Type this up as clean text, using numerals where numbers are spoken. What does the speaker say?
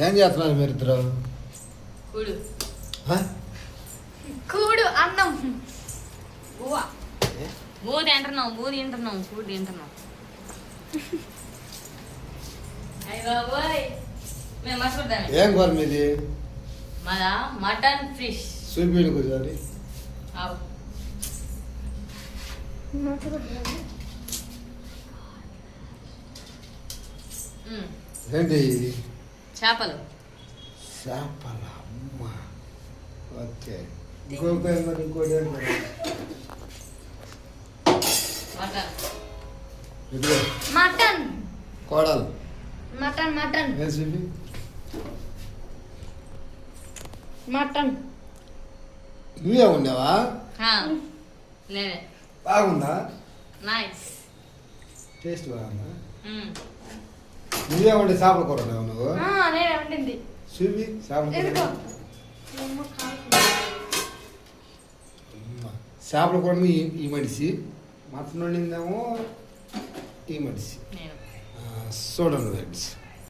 ఏం చేస్తున్నారు మీరు ఇద్దరు? కూడు కూడు అన్నం బువ్వ బూది తింటున్నాం కూడు తింటున్నాం. అయ్యో బాబోయ్ మేము మర్చిపోతాం. ఏం కూర మీది? మాదా మటన్ ఫిష్. చూపించండి కూర్చోని. ఏంటి? చేపలు. చేపల అమ్మ. ఓకే. ఇంకోటి మటన్ కోడలు. Mutton mutton. నువ్వే ఉండేవా? లేదే. బాగుందా? నైస్. టేస్ట్ బాగుందా? నువ్వే వండి చేపల కూర ఉండేవా నువ్వు? నేనే వండింది. చూపి చేపల కూర. చేపల కూర ఈ మనిషి, మటన్ వండిందేమో ఈ మనిషి. చూడండి ఫ్రెండ్స్.